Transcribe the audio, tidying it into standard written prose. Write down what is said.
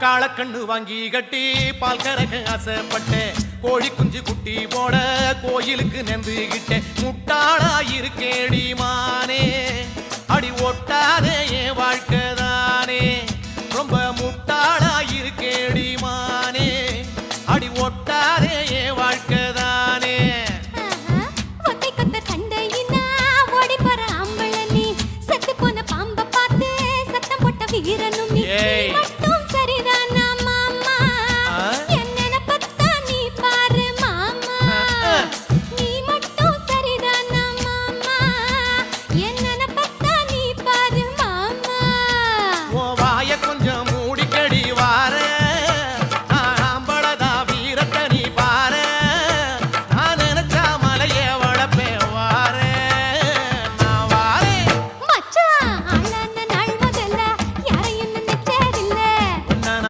காளக்கண்ணு வாங்கி கட்டி பால் கறக்க ஆசைப்பட்டேன் கோழி குஞ்சு குட்டி போட கோயிலுக்கு நெந்துகிட்டேன் முட்டாளாயிருக்கேடி மானே அடி ஒட்டாதே என் வாழ்க்கை